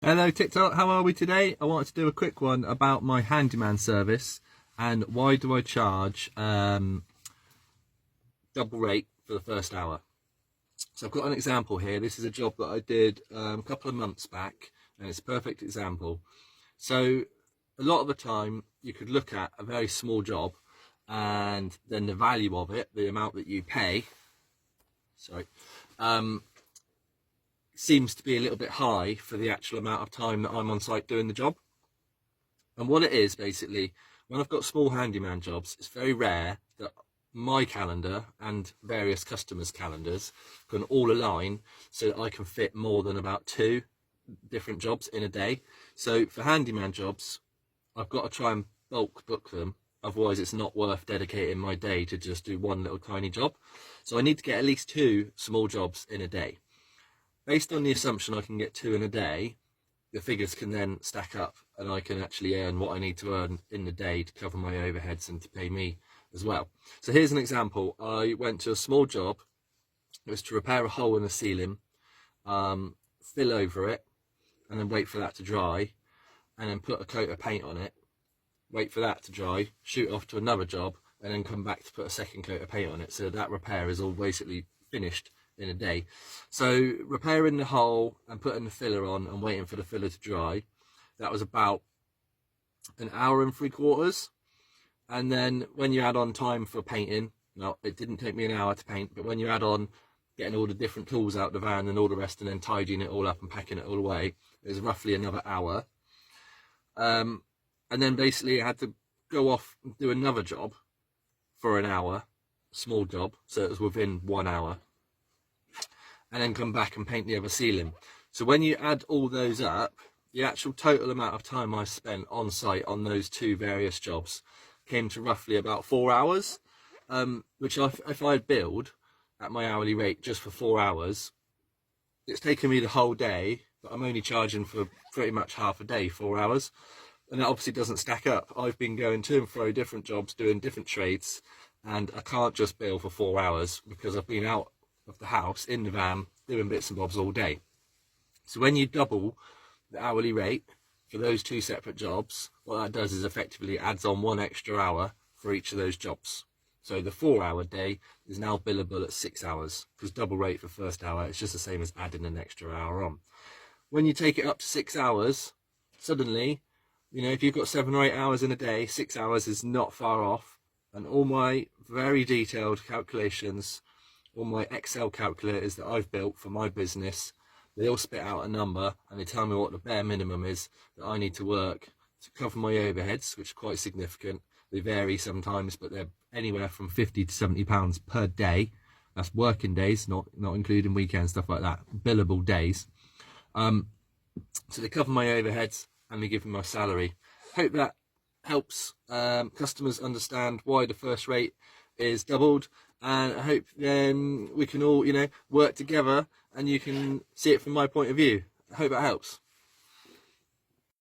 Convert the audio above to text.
Hello TikTok, how are we today? I wanted to do a quick one about my handyman service and why do I charge double rate for the first hour. So I've got an example here. This is a job that I did a couple of months back and it's a perfect example. So a lot of the time you could look at a very small job and then the value of it, the amount that you pay, seems to be a little bit high for the actual amount of time that I'm on site doing the job. And what it is basically, when I've got small handyman jobs, it's very rare that my calendar and various customers' calendars can all align so that I can fit more than about 2 different jobs in a day. So for handyman jobs, I've got to try and bulk book them. Otherwise it's not worth dedicating my day to just do one little tiny job. So I need to get at least 2 small jobs in a day. Based on the assumption I can get 2 in a day, the figures can then stack up and I can actually earn what I need to earn in the day to cover my overheads and to pay me as well. So here's an example. I went to a small job. It was to repair a hole in the ceiling, fill over it, and then wait for that to dry, and then put a coat of paint on it, wait for that to dry, shoot off to another job, and then come back to put a second coat of paint on it. So that repair is all basically finished in a day. So repairing the hole and putting the filler on and waiting for the filler to dry, that was about 1 hour and 3/4. And then when you add on time for painting, no, it didn't take me an hour to paint, but when you add on getting all the different tools out the van and all the rest and then tidying it all up and packing it all away, it was roughly another hour. And then basically I had to go off and do another job for 1 hour, small job, so it was within 1 hour, and then come back and paint the other ceiling. So when you add all those up, the actual total amount of time I spent on site on those 2 various jobs came to roughly about 4 hours, which if I billed at my hourly rate just for 4 hours, it's taken me the whole day, but I'm only charging for pretty much half a day, 4 hours. And that obviously doesn't stack up. I've been going to and fro different jobs, doing different trades, and I can't just bill for 4 hours because I've been out of the house in the van doing bits and bobs all day. So when you double the hourly rate for those 2 separate jobs, what that does is effectively adds on 1 extra hour for each of those jobs. So the 4-hour day is now billable at 6 hours, because double rate for first hour, it's just the same as adding an extra hour on. When you take it up to 6 hours, suddenly, you know, if you've got 7 or 8 hours in a day, 6 hours is not far off. And all my very detailed calculations, all my Excel calculators that I've built for my business, they all spit out a number and they tell me what the bare minimum is that I need to work to cover my overheads, which are quite significant. They vary sometimes, but they're anywhere from £50 to £70 per day. That's working days, not including weekends, stuff like that, billable days. So they cover my overheads and they give me my salary. Hope that helps customers understand why the first rate is doubled, and I hope then we can all, you know, work together and you can see it from my point of view. I hope that helps.